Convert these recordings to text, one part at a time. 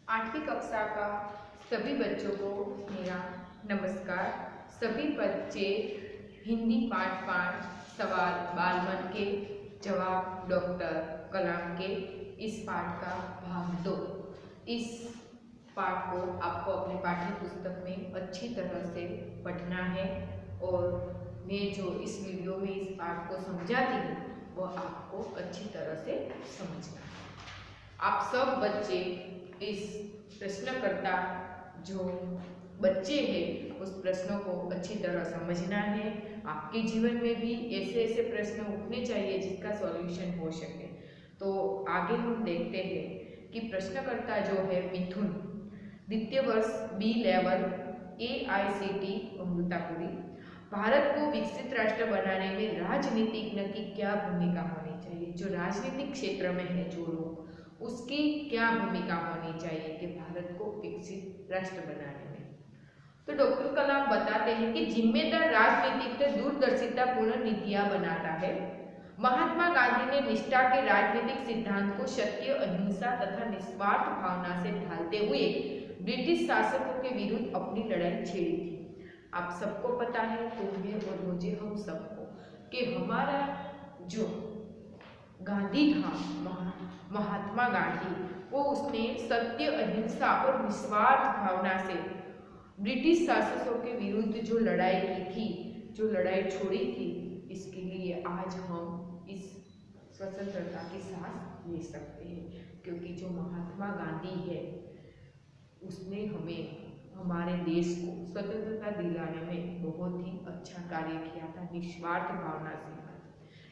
आठवीं कक्षा का सभी बच्चों को मेरा नमस्कार। सभी बच्चे हिंदी पाठ 5 सवाल बालमन के जवाब डॉक्टर कलाम के इस पाठ का भाग 2। इस पाठ को आपको अपने पाठ्य पुस्तक में अच्छी तरह से पढ़ना है और मैं जो इस वीडियो में इस पाठ को समझाती हूँ वह आपको अच्छी तरह से समझना है। आप सब बच्चे इस प्रश्नकर्ता जो बच्चे हैं उस प्रश्नों को अच्छी तरह समझना है। आपके जीवन में भी ऐसे ऐसे प्रश्न उठने चाहिए जिसका सॉल्यूशन हो सके। तो आगे हम देखते हैं कि प्रश्नकर्ता जो है मिथुन, द्वितीय वर्ष बी लेवल AICT अमृतापुरी। भारत को विकसित राष्ट्र बनाने में राजनीतिज्ञ की क्या भूमिका होनी चाहिए। जो राजनीतिक क्षेत्र में है जो लोग, उसकी क्या भूमिका होनी चाहिए कि भारत को विकसित राष्ट्र बनाने में। तो डॉक्टर कलाम बताते हैं कि जिम्मेदार राजनीतिज्ञ दूरदर्शिता पूर्ण नीतियां बनाता है। महात्मा गांधी ने निष्ठा के राजनीतिक सिद्धांत को सत्य, अहिंसा तथा निस्वार्थ भावना से ढालते हुए ब्रिटिश शासकों के विरुद्ध अपनी लड़ाई छेड़ी थी। आप सबको पता है, तुम्हें और मुझे, हम सबको, कि हमारा जो गांधी था, महात्मा गांधी, वो उसने सत्य, अहिंसा और निस्वार्थ भावना से ब्रिटिश शासकों के विरुद्ध जो लड़ाई की थी, जो लड़ाई छोड़ी थी, इसके लिए आज हम इस स्वतंत्रता की सांस ले सकते हैं। क्योंकि जो महात्मा गांधी है उसने हमें, हमारे देश को स्वतंत्रता दिलाने में बहुत ही अच्छा कार्य किया था, निस्वार्थ भावना से।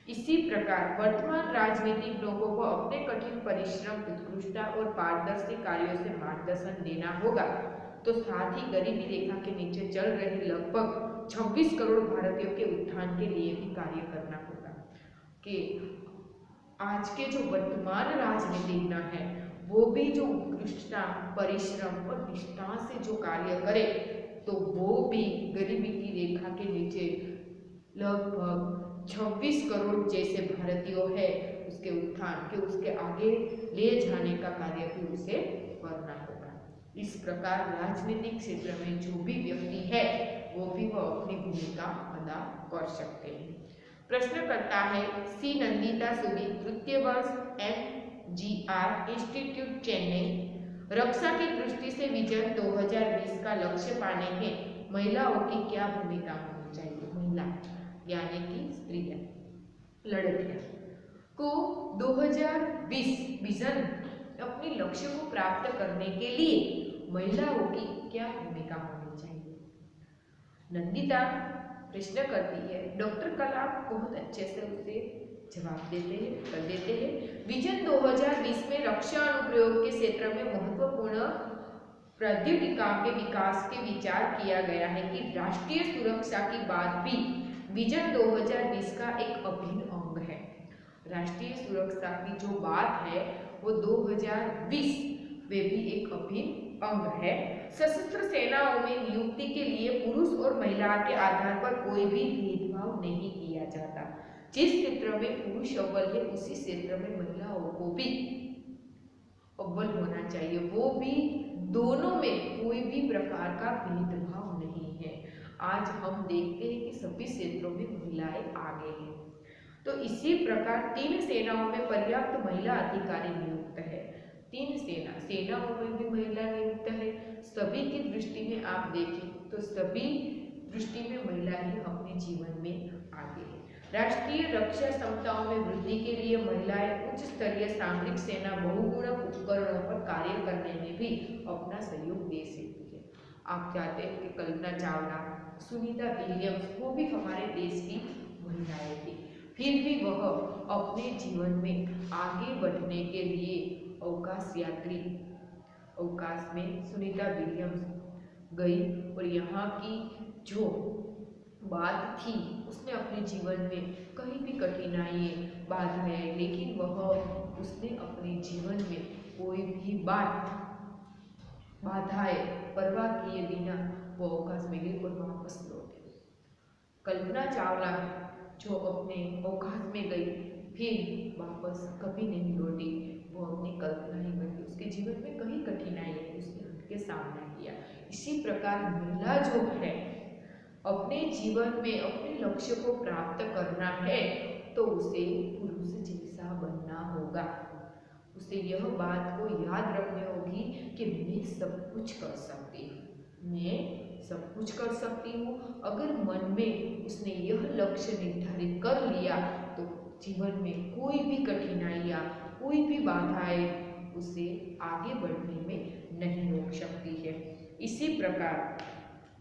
इसी प्रकार वर्तमान राजनीतिक लोगों को अपने कठिन परिश्रम, उत्कृष्टता और पारदर्शी कार्यों से मार्गदर्शन देना होगा। तो साथ ही गरीबी रेखा के नीचे चल रहे लगभग 26 करोड़ भारतीयों के उत्थान के लिए भी कार्य करना होगा। कि आज के जो वर्तमान राजनीतिज्ञ हैं वो भी जो उत्कृष्टता, परिश्रम और निष्ठा से जो कार्य करे तो वो भी गरीबी की रेखा के नीचे लगभग 26 करोड़ जैसे भारतीयों है उसके उत्थान के, उसके आगे ले जाने का कार्य भी उसे करना होगा। इस प्रकार राजनीतिक क्षेत्र में जो भी व्यक्ति है वो भी वह अपनी भूमिका अदा कर सकते हैं। प्रश्न करता है सी नंदिता सुबी, तृतीय वर्ष MGR इंस्टीट्यूट चेन्नई। रक्षा की दृष्टि से विजन 2020 का लक्ष्य पाने में महिलाओं की क्या भूमिका होनी चाहिए। महिला यानी कि स्त्रियां, लड़कियां को 2020 विजन, अपने लक्ष्य को प्राप्त करने के लिए महिलाओं की क्या भूमिका होनी चाहिए। नंदिता प्रश्न करती है, डॉक्टर कलाम बहुत अच्छे से उसे जवाब देते हैं, कर देते हैं। विजन 2020 में रक्षा अनुप्रयोग के क्षेत्र में महत्वपूर्ण प्रौद्योगिकियों के विकास के विचार किया गया है कि राष्ट्रीय सुरक्षा की बात भी विजन 2020 का एक अभिन्न अंग है। राष्ट्रीय सुरक्षा की जो बात है वो 2020 वे भी एक अभिन्न अंग है। सशस्त्र सेनाओं में नियुक्ति के लिए पुरुष और महिला के आधार पर कोई भी भेदभाव नहीं किया जाता। जिस क्षेत्र में पुरुष अव्वल है उसी क्षेत्र में महिलाओं को भी अव्वल होना चाहिए। वो भी दोनों में कोई भी प्रकार का भेदभाव नहीं है। आज हम देखते हैं कि सभी क्षेत्रों में महिलाएं आगे हैं। तो इसी प्रकार 3 सेनाओं में पर्याप्त महिला अधिकारी नियुक्त है। 3 सेनाओं में भी महिला नियुक्त है। सभी की दृष्टि में आप देखें तो सभी दृष्टि में महिला ही अपने जीवन में आगे है। राष्ट्रीय रक्षा क्षमताओं में वृद्धि के लिए महिलाएं उच्च स्तरीय सामरिक सेना बहुगुणक उपकरणों पर कार्य करने में भी अपना सहयोग दे सकती है। आप जानते हैं कि कल्पना चावला, सुनीता विलियम्स, वो भी हमारे देश की महिलाएं थी। फिर भी वह अपने जीवन में आगे बढ़ने के लिए अवकाश यात्री, अवकाश में सुनीता विलियम्स गई और यहाँ की जो बात थी उसने अपने जीवन में कहीं भी कठिनाई, बाधाएं, लेकिन वह उसने अपने जीवन में कोई भी बाधाएं परवाह किए बिना वो अवकाश में गई और वापस लौटे। कल्पना चावला जो अपने अवकाश में गई फिर वापस कभी नहीं लौटी। वो अपनी कल्पना ही करके उसके जीवन में कहीं कठिनाई आई, उसने उनके सामना किया। इसी प्रकार महिला जो है, अपने जीवन में अपने लक्ष्य को प्राप्त करना है तो उसे पुरुष जैसा बनना होगा। उसे यह बात को याद रखनी होगी कि मैं सब कुछ कर सकती हूँ, मैं सब कुछ कर सकती हूँ। अगर मन में उसने यह लक्ष्य निर्धारित कर लिया तो जीवन में कोई भी कठिनाइयाँ, कोई भी बाधाएं उसे आगे बढ़ने में नहीं रोक सकती है। इसी प्रकार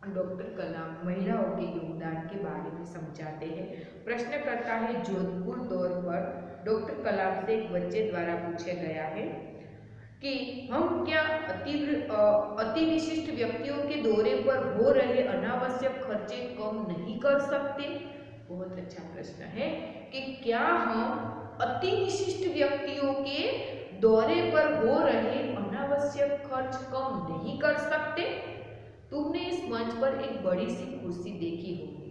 डॉक्टर कलाम महिलाओं के योगदान के बारे में समझाते हैं। प्रश्न करता है, जोधपुर दौर पर डॉक्टर कलाम से एक बच्चे द्वारा पूछा गया है कि हम क्या अति विशिष्ट व्यक्तियों के दौरे पर हो रहे अनावश्यक खर्चे कम नहीं कर सकते। बहुत अच्छा प्रश्न है कि क्या हम अति विशिष्ट व्यक्तियों के दौरे पर हो रहे अनावश्यक खर्च कम नहीं कर सकते। तुमने इस मंच पर एक बड़ी सी कुर्सी देखी होगी।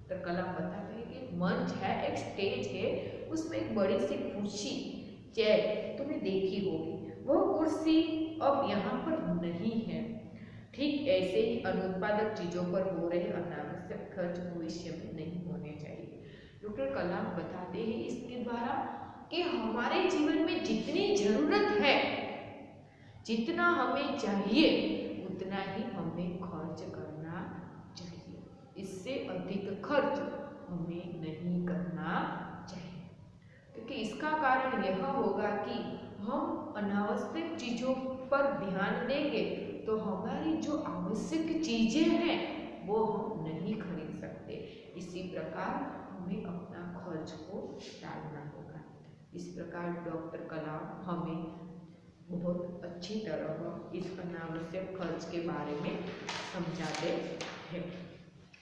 तो कलाम बताते हैं कि एक मंच है, एक स्टेज है, उसमें एक बड़ी सी कुर्सी, चेयर तुमने देखी होगी। वह कुर्सी अब यहाँ पर नहीं है। ठीक ऐसे ही अनुत्पादक चीजों पर हो रहे अनावश्यक खर्च भविष्य में नहीं होने चाहिए। डॉक्टर कलाम बताते हैं इसके द्वारा कि हमारे जीवन में जितनी जरूरत है, जितना हमें चाहिए, उतना ही हमें खर्च करना चाहिए। इससे अधिक खर्च हमें नहीं करना चाहिए, क्योंकि इसका कारण यह होगा कि हम अनावश्यक चीज़ों पर ध्यान देंगे तो हमारी जो आवश्यक चीज़ें हैं वो हम नहीं खरीद सकते। इसी प्रकार हमें अपना खर्च को टालना होगा। इस प्रकार डॉक्टर कलाम हमें बहुत अच्छी तरह इस अनावश्यक खर्च के बारे में समझाते हैं।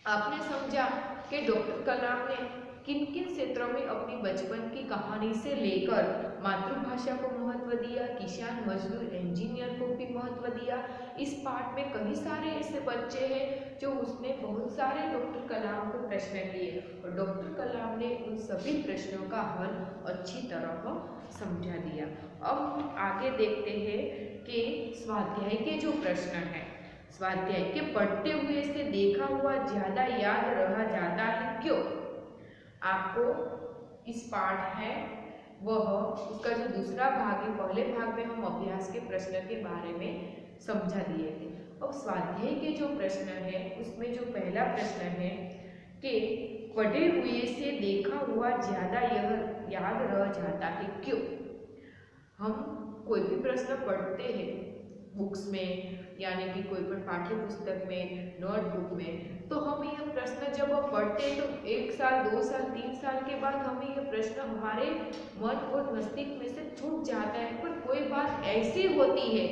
आपने समझा कि डॉक्टर कलाम ने किन किन क्षेत्रों में अपनी बचपन की कहानी से लेकर मातृभाषा को महत्व दिया, किसान, मजदूर, इंजीनियर को भी महत्व दिया। इस पाठ में कई सारे ऐसे बच्चे हैं जो उसने बहुत सारे डॉक्टर कलाम को प्रश्न किए और डॉक्टर कलाम ने उन सभी प्रश्नों का हल अच्छी तरह समझा दिया। अब हम आगे देखते हैं कि स्वाध्याय के जो प्रश्न हैं, स्वाध्याय के पढ़ते हुए से देखा हुआ ज्यादा याद रह जाता है क्यों? आपको इस पाठ है वह उसका जो दूसरा भाग है, पहले भाग में हम अभ्यास के प्रश्न के बारे में समझा दिए थे। अब स्वाध्याय के जो प्रश्न है उसमें जो पहला प्रश्न है कि पढ़े हुए से देखा हुआ ज्यादा यह याद रह जाता है क्यों? हम कोई भी प्रश्न पढ़ते हैं बुक्स में, यानी कि कोई भी पाठ्य पुस्तक में, नोटबुक में, तो हम यह प्रश्न जब हम पढ़ते हैं तो 1 साल, 2 साल, 3 साल के बाद हमें यह प्रश्न हमारे मन और मस्तिष्क में से छूट जाता है। पर कोई बात ऐसी होती है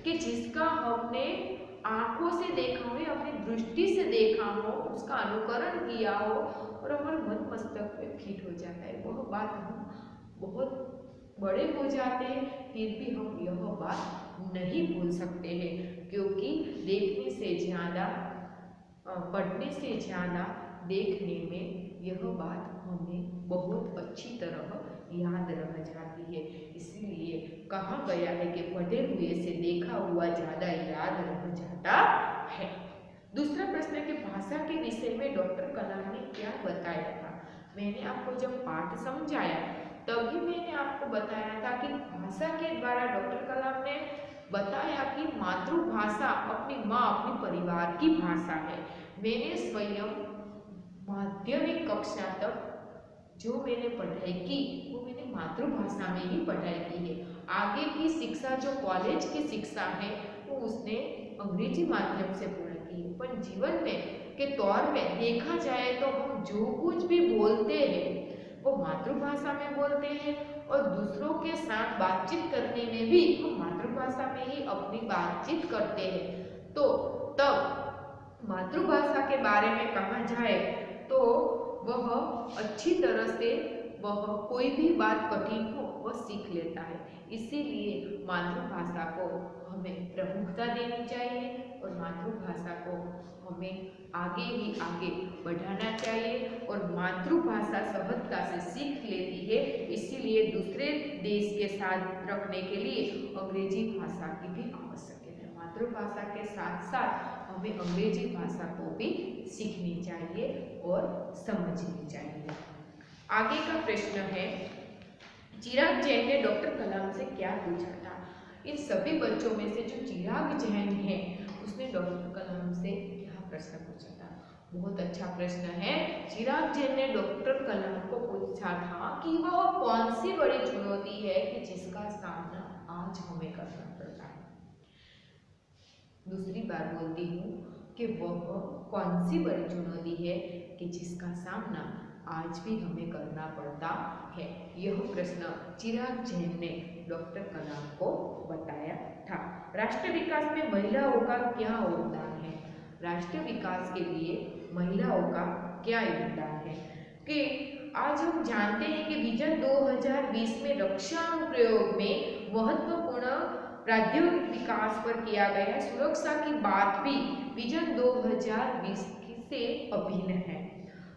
कि जिसका हमने आंखों से देखा हो या अपनी दृष्टि से देखा हो, उसका अनुकरण किया हो और हमारे मन मस्तिष्क में फिट हो जाता है। वह बात हम बहुत बड़े हो जाते हैं फिर भी हम यह बात नहीं भूल सकते हैं, क्योंकि देखने से ज़्यादा, पढ़ने से ज़्यादा देखने में यह बात हमें बहुत अच्छी तरह याद रह जाती है। इसलिए कहा गया है कि पढ़े हुए से देखा हुआ ज़्यादा याद रह जाता है। दूसरा प्रश्न कि भाषा के विषय में डॉक्टर कलाम ने क्या बताया था? मैंने आपको जब पाठ समझाया तभी मैंने आपको बताया था कि भाषा के द्वारा डॉक्टर कलाम ने बताया कि मातृभाषा अपनी माँ, अपने परिवार की भाषा है। मैंने स्वयं माध्यमिक कक्षा तक जो मैंने पढ़ाई की वो मैंने मातृभाषा में ही पढ़ाई की है। आगे की शिक्षा जो कॉलेज की शिक्षा है वो उसने अंग्रेजी माध्यम से पूर्ण की है। पर जीवन में के तौर पे देखा जाए तो हम जो कुछ भी बोलते हैं वो मातृभाषा में बोलते हैं और दूसरों के साथ बातचीत करने में भी हम मातृभाषा में ही अपनी बातचीत करते हैं। तो तब मातृभाषा के बारे में कहा जाए तो वह अच्छी तरह से वह कोई भी बात कठिन हो वह सीख लेता है। इसीलिए मातृभाषा को हमें प्रमुखता देनी चाहिए और मातृभाषा को हमें आगे ही आगे बढ़ाना चाहिए और मातृभाषा सहजता से सीख लेती है, इसीलिए दूसरे देश के साथ रखने के लिए अंग्रेजी भाषा की भी आवश्यकता है। मातृभाषा के साथ साथ हमें अंग्रेजी भाषा को भी सीखनी चाहिए और समझनी चाहिए। आगे का प्रश्न है, चिराग जैन ने डॉक्टर कलाम से क्या पूछा था? इन सभी बच्चों में से जो चिराग जैन है उसने डॉक्टर कलाम से क्या प्रश्न पूछा था? बहुत अच्छा प्रश्न है। चिराग जैन ने डॉक्टर कलाम को पूछा था कि वह कौन सी बड़ी चुनौती है कि जिसका सामना आज हमें करना पड़ता है। दूसरी बार बोलती हूँ कि वह कौन सी बड़ी चुनौती है कि जिसका सामना आज भी हमें करना पड़ता है। यह प्रश्न चिराग जैन ने डॉक्टर कलाम को बताया था। राष्ट्र विकास में महिलाओं का क्या योगदान है? राष्ट्र विकास के लिए महिलाओं का क्या योगदान है कि आज हम जानते हैं कि विजन 2020 में रक्षा अनुप्रयोग में महत्वपूर्ण प्राद्योगिक विकास पर किया गया है। सुरक्षा की बात भी विजन 2020 से अभिन्न है।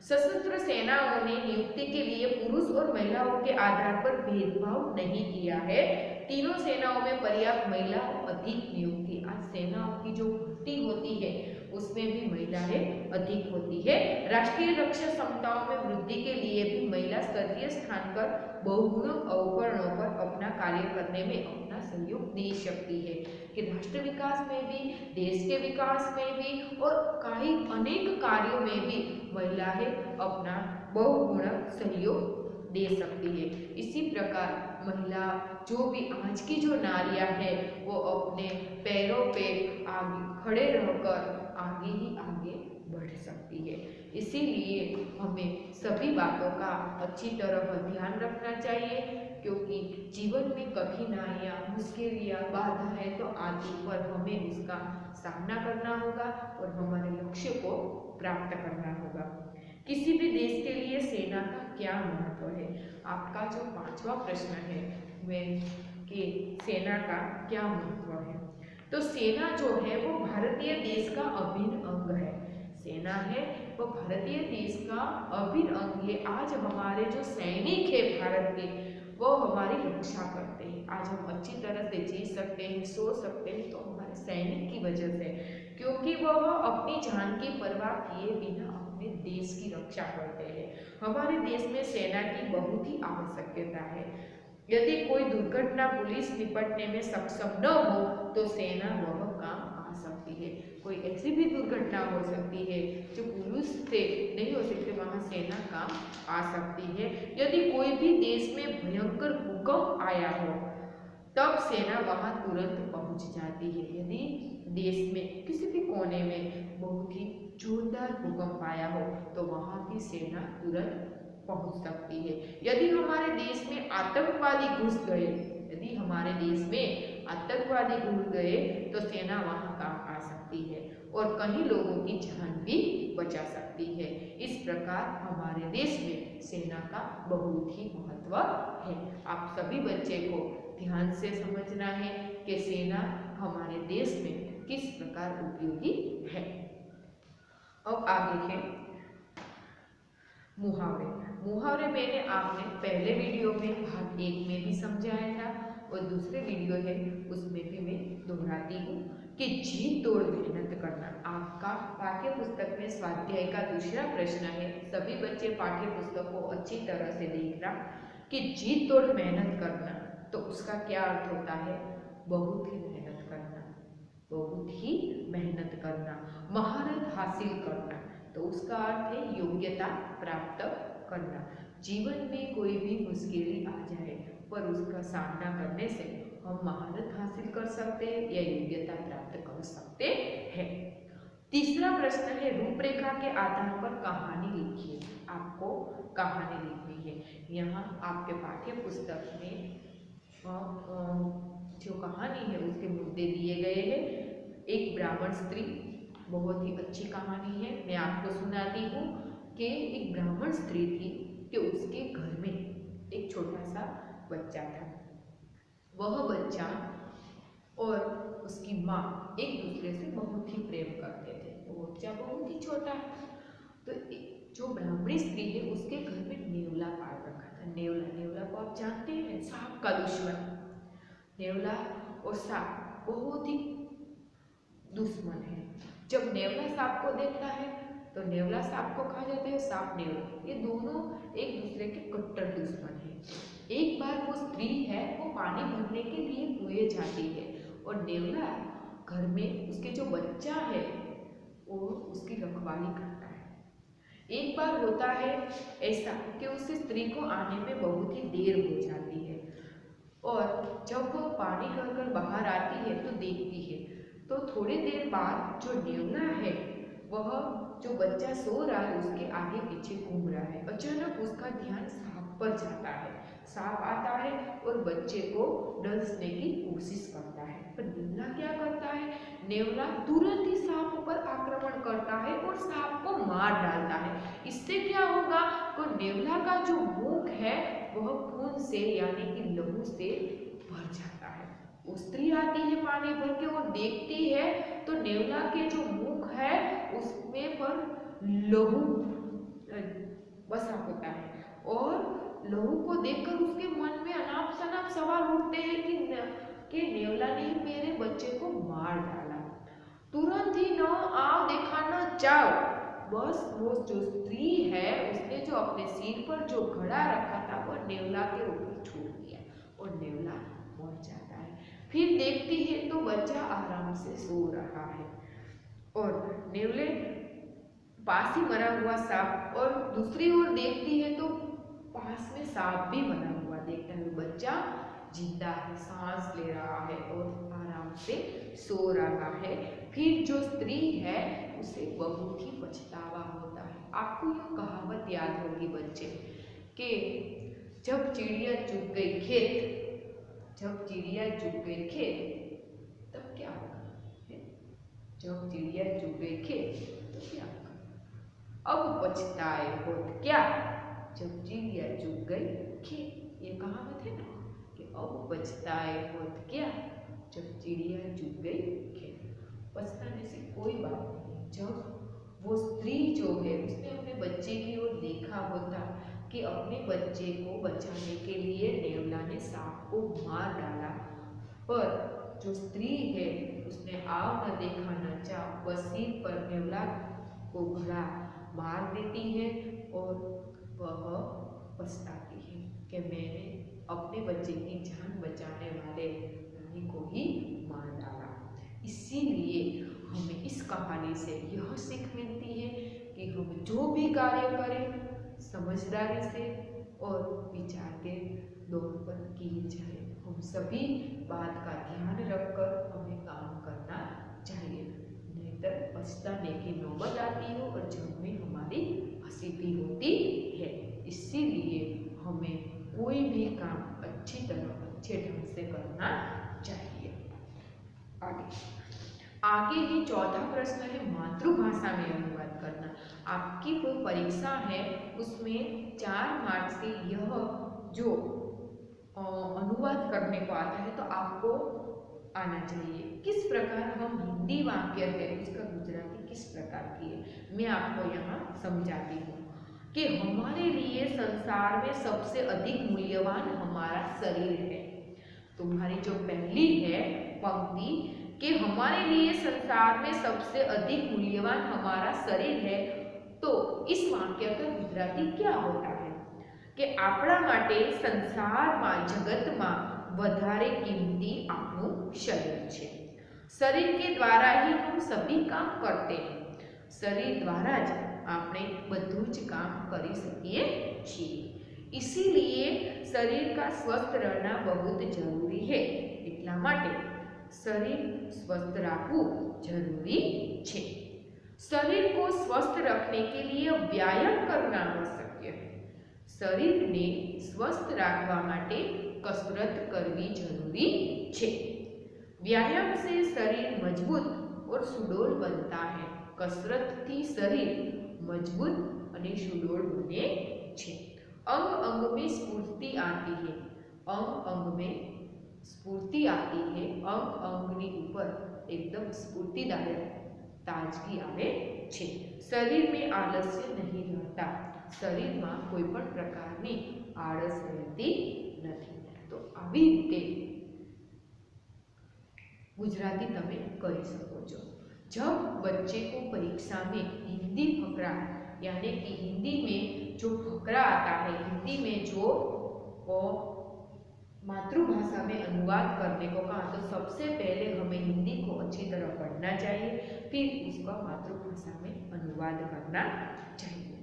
सशस्त्र सेनाओं ने नियुक्ति के लिए पुरुष और महिलाओं के आधार पर भेदभाव नहीं किया है। तीनों सेनाओं में पर्याप्त महिला अधिक नियुक्ति। आज सेनाओं की जो भर्ती होती है उसमें भी महिलाएं अधिक होती है। राष्ट्रीय रक्षा क्षमताओं में वृद्धि के लिए भी महिला स्तरीय स्थान पर बहुगुण अवकरणों पर अपना कार्य करने में अपना सहयोग दे सकती है कि राष्ट्र विकास में भी, देश के विकास में भी और कई अनेक कार्यों में भी महिलाएं अपना बहुगुण सहयोग दे सकती है। इसी प्रकार महिला जो भी आज की जो नारियां हैं वो अपने पैरों पे आगे खड़े रहकर आगे ही आगे बढ़ सकती है। इसीलिए हमें सभी बातों का अच्छी तरह ध्यान रखना चाहिए क्योंकि जीवन में कठिनाइयाँ, मुश्किलें, बाधाएं तो आती, पर हमें उसका सामना करना होगा और हमारे लक्ष्य को प्राप्त करना होगा। किसी भी देश के लिए सेना का क्या महत्व है? आपका जो 5वां प्रश्न है वह कि सेना का क्या महत्व है, तो सेना जो है वो भारतीय देश का अभिन्न अंग है। सेना है वो भारतीय देश का अभिन्न अंग है। आज हमारे जो सैनिक है भारत के वो हमारी रक्षा करते हैं। आज हम अच्छी तरह से जी सकते हैं, सो सकते हैं तो हमारे सैनिक की वजह से, क्योंकि वह अपनी जान की परवाह किए बिना अपने देश की रक्षा करते हैं। हमारे देश में सेना की बहुत ही आवश्यकता है। यदि कोई दुर्घटना पुलिस निपटने में सक्षम न हो तो सेना वह काम आ सकती है। कोई ऐसी भी दुर्घटना हो सकती है जो पुलिस से नहीं हो सकती, वहाँ सेना काम आ सकती है। यदि कोई भी देश में भयंकर भूकंप आया हो तब सेना वहाँ तुरंत पहुँच जाती है। यदि देश में किसी भी कोने में बहुत ही जोरदार भूकंप आया हो तो वहाँ की सेना तुरंत पहुंच सकती है। यदि हमारे देश में आतंकवादी घुस गए, यदि हमारे देश में आतंकवादी घुस गए तो सेना वहां काम आ सकती है और कई लोगों की जान भी बचा सकती है। इस प्रकार हमारे देश में सेना का बहुत ही महत्व है। आप सभी बच्चे को ध्यान से समझना है कि सेना हमारे देश में किस प्रकार उपयोगी है। अब आगे है मुहावरे। मुहावरे मैंने आपने पहले वीडियो में भाग 1 में भी समझाया था और दूसरे वीडियो है उसमें भी मैं दोहराती हूँ कि जी तोड़ मेहनत करना। आपका पाठ्य पुस्तक में स्वाध्याय का दूसरा प्रश्न है। सभी बच्चे पाठ्य पुस्तक को अच्छी तरह से देखना कि जी तोड़ मेहनत करना, तो उसका क्या अर्थ होता है? बहुत ही मेहनत करना, बहुत ही मेहनत करना, महारत हासिल करना, तो उसका अर्थ है योग्यता प्राप्त करना। जीवन में कोई भी मुश्किल आ जाए पर उसका सामना करने से हम महारत हासिल कर सकते हैं या योग्यता प्राप्त कर सकते हैं। तीसरा प्रश्न है रूपरेखा के आधार पर कहानी लिखिए। आपको कहानी लिखनी है। यहाँ आपके पाठ्य पुस्तक में जो कहानी है उसके मुद्दे दिए गए हैं। एक ब्राह्मण स्त्री, बहुत ही अच्छी कहानी है, मैं आपको सुनाती हूँ कि एक ब्राह्मण स्त्री थी कि उसके घर में एक छोटा सा बच्चा था। वह बच्चा और उसकी माँ एक दूसरे से बहुत ही प्रेम करते थे। वो बच्चा बहुत ही छोटा है तो जो ब्राह्मणी स्त्री है उसके घर में नेवला पाल रखा था। नेवला जानते हैं सांप का दुश्मन, नेवला और सांप बहुत ही दुश्मन है। जब नेवला सांप को देखता है तो नेवला सांप को खा जाता है, सांप नेवला, ये दोनों एक दूसरे के कट्टर दुश्मन हैं। एक बार वो स्त्री है वो पानी भरने के लिए कुएं जाती है और नेवला घर में उसके जो बच्चा है वो उसकी रखवाली करता है। एक बार होता है ऐसा कि उस स्त्री को आने में बहुत ही देर हो जाती है और जब वो पानी भरकर बाहर आती है तो देखती है तो थोड़ी देर बाद जो नेवला है वह जो बच्चा सो रहा है उसके आगे पीछे घूम रहा है। अचानक उसका ध्यान सांप पर जाता है। सांप आता है और बच्चे को डसने की कोशिश करता है, पर नेवला क्या करता है, नेवला तुरंत ही सांप पर आक्रमण करता है और सांप को मार डालता है। इससे क्या होगा, तो नेवला का जो मुख है वह खून से यानी कि लहू से भर जाता है। वो स्त्री आती है पानी भर के और देखती है तो नेवला के जो मुख है उसमें पर लहू बसा होता है और लहू को देखकर उसके मन में अनाप शनाप सवाल उठते हैं कि नेवला ने मेरे बच्चे को मार डाला। तुरंत ही न आओ देखा न जाओ, बस वो जो स्त्री है उसने जो अपने सिर पर जो घड़ा रखा था वह नेवला के ऊपर छोड़ दिया और नेवला मर जाता है। फिर देखती है तो बच्चा आराम से सो रहा है और नेवले पास ही मरा हुआ सांप, और दूसरी ओर देखती है तो पास में सांप भी मरा हुआ देखता है। बच्चा जिंदा है, सांस ले रहा है और आराम से सो रहा है। फिर जो स्त्री है उसे बहुत ही पछतावा होता है। आपको यह कहावत याद होगी बच्चे कि जब चिड़िया चुग गई खेत, जब चिड़िया चुग गई खेत तब क्या होगा, जब चिड़िया चुग गई खेत तो क्या होगा, अब पछताए होत क्या, जब चिड़िया चुग गई खेत। ये कहावत है ना कि अब पछताए होत क्या, जब चिड़िया चुग गई खेत। पछताने से कोई बात नहीं। जब वो स्त्री जो है उसने अपने बच्चे की ओर देखा होता कि अपने बच्चे को बचाने के लिए नेवला ने सांप को मार डाला, पर जो स्त्री है उसने आओ न देखा न चाह, बस सिर पर नेवला को घड़ा मार देती है और वह पछताती है कि मैंने अपने बच्चे की जान बचाने वाले प्राणी को ही मार डाला। इसीलिए हमें इस कहानी से यह सीख मिलती है कि हम जो भी कार्य करें समझदारी से और विचार के दौर पर किए जाए। हम सभी बात का ध्यान रखकर हमें काम करना चाहिए, नहीं तो पछताने की नौबत आती है और जब में हमारी हंसी भी होती है। इसीलिए हमें कोई भी काम अच्छी तरह अच्छे ढंग से करना चाहिए। आगे ही चौथा प्रश्न है मातृभाषा में अनुवाद करना। आपकी जो परीक्षा है उसमें 4 मार्क्स से यह जो अनुवाद करने को आता है तो आपको आना चाहिए। किस प्रकार हम हिंदी वाक्य है उसका गुजराती किस प्रकार की है, मैं आपको यहाँ समझाती हूँ कि हमारे लिए संसार में सबसे अधिक मूल्यवान हमारा शरीर है। तुम्हारी जो पहली है पंक्ति कि हमारे लिए संसार में सबसे अधिक मूल्यवान हमारा शरीर है, तो इस वाक्य का गुजराती क्या होता है कि આપણા માટે સંસારમાં જગતમાં વધારે કિંમતી આપણું શરીર છે। शरीर के द्वारा ही हम सभी काम करते हैं। शरीर द्वारा ज આપણે બધું જ કામ કરી શકીએ છીએ। इसीलिए शरीर का स्वस्थ रहना बहुत जरूरी है। એટલા માટે शरीर स्वस्थ રાખવું जरूरी છે। शरीर को स्वस्थ रखने के लिए व्यायाम करना आवश्यक है। शरीर ने स्वस्थ રાખવા માટે कसरत करवी जरूरी છે। व्यायाम से शरीर मजबूत और सुडौल बनता है। कसरत थी शरीर मजबूत और सुडौल बने छे। अंग अंग में स्फूर्ति आती है। अंग अंग में स्फूर्ति आती है। अंग अंगनी ऊपर एकदम स्फूर्तिदायक ताजगी आवे छे। शरीर में आलस्य नहीं रहता। शरीर में कोईपण प्रकारनी आळस रहती નથી। તો આવી રીતે गुजराती तमे करी सको છો। जब बच्चे को परीक्षा में हिंदी फकरा यानी कि हिंदी में जो फकरा आता है, हिंदी में जो मातृभाषा में अनुवाद करने को कहा, तो सबसे पहले हमें हिंदी को अच्छी तरह पढ़ना चाहिए, फिर उसका मातृभाषा में अनुवाद करना चाहिए।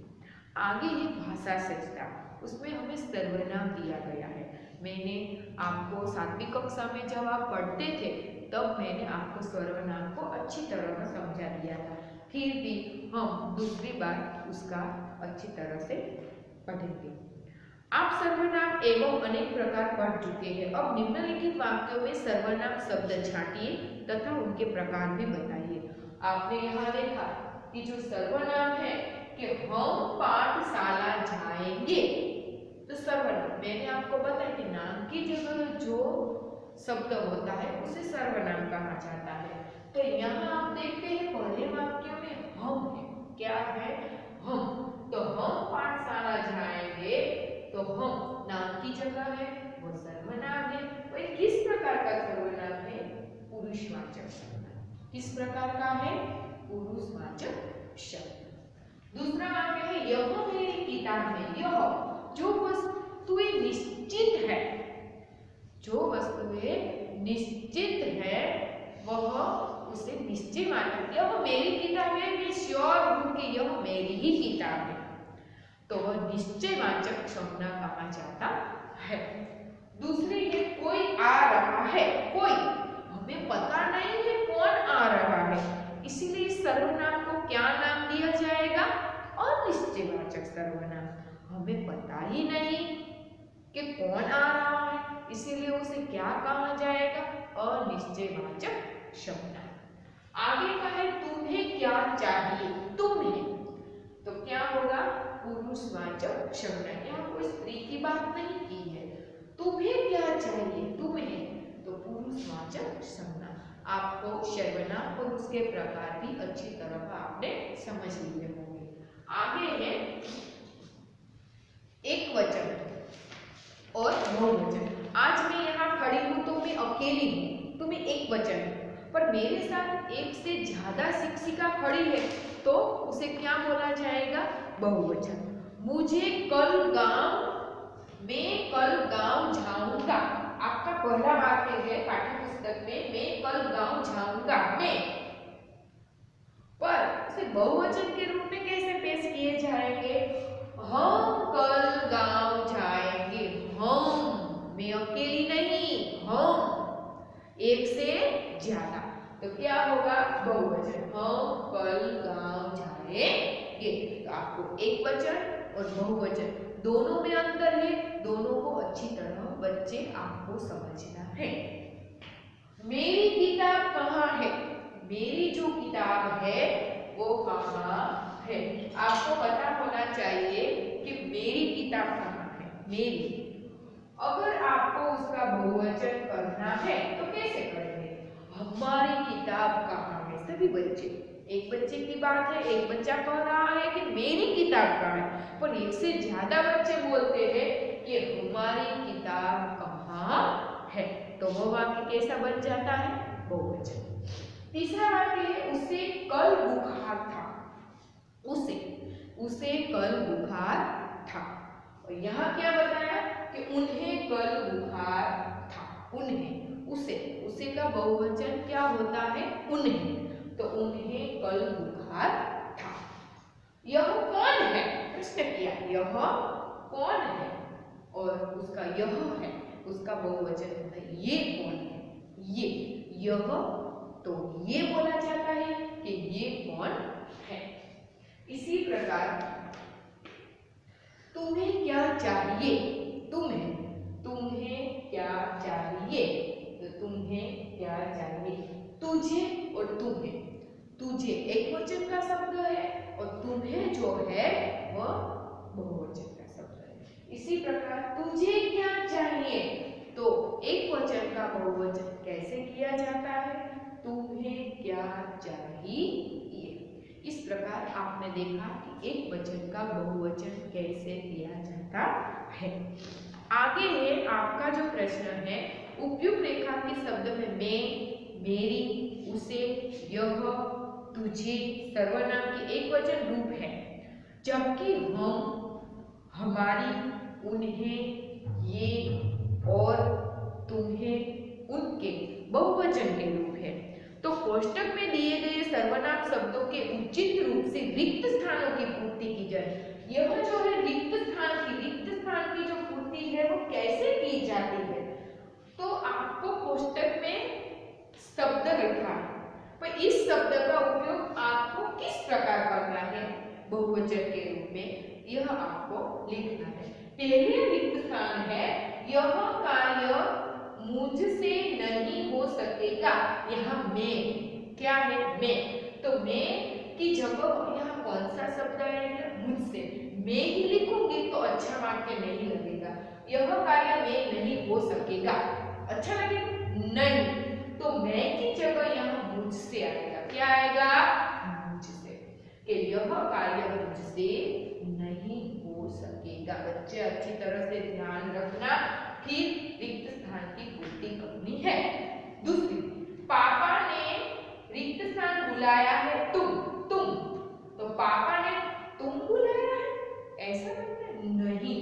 आगे है भाषा शिक्षा, उसमें हमें सर्वनाम दिया गया है। मैंने आपको 7वीं कक्षा में जब आप पढ़ते थे तब मैंने आपको सर्वनाम को अच्छी तरह से समझा दिया था, फिर भी हम दूसरी बार उसका अच्छी तरह से पढ़ेंगे। आप सर्वनाम एवं अनेक प्रकार पढ़ चुके हैं। अब निम्नलिखित वाक्यों में सर्वनाम शब्द छांटिए तथा उनके प्रकार भी बताइए। आपने यहाँ देखा कि जो सर्वनाम है कि हम पाठशाला जाएंगे, तो सर्वनाम मैंने आपको बताया कि नाम की जगह जो शब्द होता है उसे सर्वनाम कहा जाता है। तो यहाँ आप देखते हैं पहले वाक्य में हम है, क्या है? हम। तो हम पाठशाला जाएंगे, तो हम नाम की जगह है, वो सर्वनाम है। वो किस प्रकार का सर्वनाम है? पुरुषवाचक सर्वनाम। किस प्रकार का है? पुरुषवाचक शब्द। दूसरा वाक्य है यह मेरी किताब है। यह जो वस्तुएं निश्चित है, जो वस्तुएं निश्चित है वह उसे निश्चयवाचक, यह मेरी किताब है, मैं श्योर हूं कि यह मेरी ही किताब है, तो वह निश्चयवाचक संज्ञा कहा जाता है। दूसरी है कोई आ रहा है। कोई, हमें पता नहीं है कौन आ रहा है, इसीलिए सर्वनाम को क्या नाम दिया जाएगा? अनिश्चयवाचक सर्वनाम। हमें पता ही नहीं कि कौन आ रहा है, इसीलिए उसे क्या कहा जाएगा? अनिश्चयवाचक शब्द। आगे का है तुम्हें क्या चाहिए। तुम्हें, तो क्या होगा? पुरुषवाचक शब्द। यहाँ कोई स्त्री की बात नहीं की है। तुम्हें क्या चाहिए? तुम्हें, तो पुरुषवाचक शब्द। आपको सर्वनाम और उसके प्रकार भी अच्छी तरह आपने समझ लिए होंगे। आगे है एक वचन और बहुवचन। आज मैं यहाँ खड़ी हूँ तो मैं अकेली हूँ, तो मैं एक वचन हूँ, पर मेरे साथ एक से ज्यादा शिक्षिका खड़ी है, तो उसे क्या बोला जाएगा? बहुवचन। मुझे कल गांव, मैं कल गांव जाऊंगा। आपका पहला वाक्य है पाठ्यपुस्तक में, मैं कल गांव जाऊंगा। मैं, पर उसे बहुवचन के रूप में कैसे पेश किए जाएंगे? हम कल गांव जाएंगे। हम, मैं अकेली नहीं, हम एक से ज्यादा, तो क्या होगा? बहुवचन। हम कल गांव जाएंगे। तो आपको एक वचन और बहुवचन दोनों में अंतर है, दोनों को अच्छी तरह बच्चे आपको समझना है। मेरी किताब कहाँ है? मेरी जो किताब है वो कहाँ है? आपको पता होना चाहिए कि मेरी किताब कहाँ है। मेरी, अगर आपको उसका बहुवचन करना है तो कैसे करेंगे? हमारी किताब कहाँ है? सभी बच्चे, एक बच्चे की बात है, एक बच्चा कह रहा है कि मेरी किताब कहाँ है, पर एक से ज्यादा बच्चे बोलते हैं कि हमारी किताब कहाँ है, तो वो वाक्य कैसा बन जाता है? बहुवचन। तीसरा वाक्य है उसे कल बुखार था। उसे कल बुखार था। और यहाँ क्या बताया कि उन्हें कल बुखार था। उन्हें, उसे का बहुवचन क्या होता है? उन्हें, तो उन्हें कल बुखार था। यह कौन है? प्रश्न किया, यह कौन है? और उसका यह है, उसका बहुवचन होता है ये कौन है? ये, यह, तो ये बोला जाता है कि ये कौन है। इसी प्रकार तुम्हें क्या चाहिए? तुम्हें क्या चाहिए? तो तुम्हें क्या चाहिए? तुझे और तुम्हें, तुझे एक वचन का शब्द है और तुम्हें जो है वह बहुवचन का शब्द है। इसी प्रकार तुझे क्या चाहिए, तो एक वचन का बहुवचन कैसे किया जाता है? तुम्हें क्या चाहिए। इस प्रकार आपने देखा कि एक वचन का बहुवचन कैसे किया जाता है। आगे है आपका जो प्रश्न है, उपयुक्त रेखा के शब्द में मैं, मेरी, उसे, यह, तुझे सर्वनाम के एक वचन रूप है, जबकि हम, हमारी, उन्हें, ये और तुम्हें, उनके बहुवचन के रूप है। तो कोष्टक में दिए गए सर्वनाम शब्दों के उचित रूप से रिक्त स्थानों की पूर्ति की जाए। यह जो है रिक्त स्थान की जो पूर्ति है वो कैसे की जाती है, तो आपको कोष्टक में शब्द लिखा है, पर इस शब्द का उपयोग आपको किस प्रकार करना है बहुवचन के रूप में, यह आपको लिखना है। पहले रिक्त स्थान है, यह कार्य मुझसे नहीं हो सकेगा। यहाँ मैं क्या है, मैं, तो मैं की जगह यहाँ कौन सा शब्द आएगा, मुझसे। मैं ही लिखूंगी तो अच्छा वाक्य नहीं लगेगा। यह कार्य मैं नहीं हो सकेगा, अच्छा लगेगा नहीं, तो मैं की जगह यहाँ मुझसे आएगा। क्या आएगा, मुझसे, कि यह कार्य मुझसे नहीं हो सकेगा। बच्चे अच्छी तरह से ध्यान रखना, फिर रिक्त स्थान की पूर्ति करनी है। दूसरी, पापा ने रिक्त स्थान बुलाया है तुम, तो पापा ने तुम बुलाया है, ऐसा लगता है नहीं,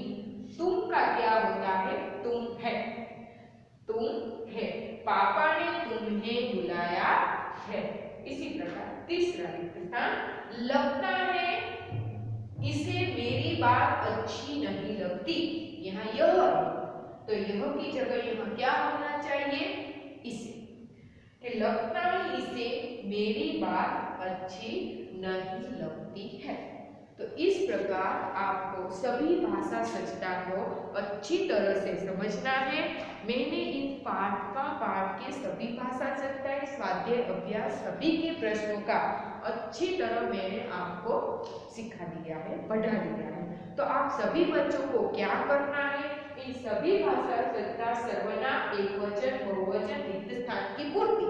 तुम का क्या होता है, तुम है, तुम है, पापा ने तुम्हें बुलाया है। इसी प्रकार तीसरा रिक्त स्थान, लगता है इसे मेरी बात अच्छी नहीं लगती, यहाँ यह है, तो यह की जगह यहाँ क्या होना चाहिए, इसे, कि लगता है इसे मेरी बात अच्छी नहीं लगती है। तो इस प्रकार आपको सभी भाषा सज्जता को अच्छी तरह से समझना है। मैंने इन पाठ के सभी भाषा सज्जताएं, स्वाध्याय, अभ्यास सभी के प्रश्नों का अच्छी तरह मैंने आपको सिखा दिया है, पढ़ा दिया है। तो आप सभी बच्चों को क्या करना है, इन सभी भाषा सज्जता, सर्वनाम, एकवचन, बहुवचन, रिक्त स्थान की पूर्ति,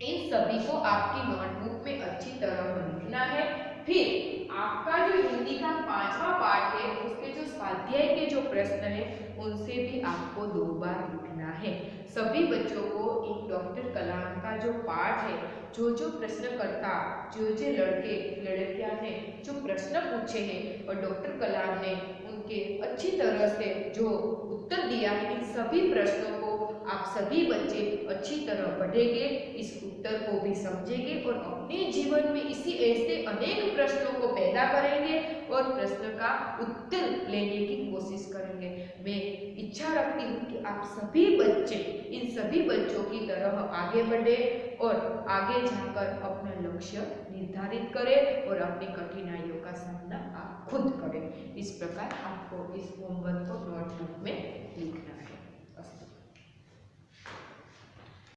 इन सभी को आपकी नोटबुक में अच्छी तरह लिखना है। फिर आपका जो हिंदी का 5वां पाठ है, उसके जो स्वाध्याय के जो प्रश्न है उनसे भी आपको 2 बार लिखना है। सभी बच्चों को एक डॉक्टर कलाम का जो पाठ है, जो प्रश्नकर्ता, जो लड़के लड़कियां ने जो प्रश्न पूछे हैं और डॉक्टर कलाम ने उनके अच्छी तरह से जो उत्तर दिया है, इन सभी प्रश्नों को आप सभी बच्चे अच्छी तरह पढ़ेंगे, इस उत्तर को भी समझेंगे और अपने जीवन में इसी ऐसे अनेक प्रश्नों को पैदा करेंगे और प्रश्न का उत्तर लेने की कोशिश करेंगे। मैं इच्छा रखती हूँ कि आप सभी बच्चे इन सभी बच्चों की तरह आगे बढ़े और आगे जाकर अपना लक्ष्य निर्धारित करें और अपनी कठिनाइयों का सामना आप खुद करें। इस प्रकार आपको इस होमवर्क को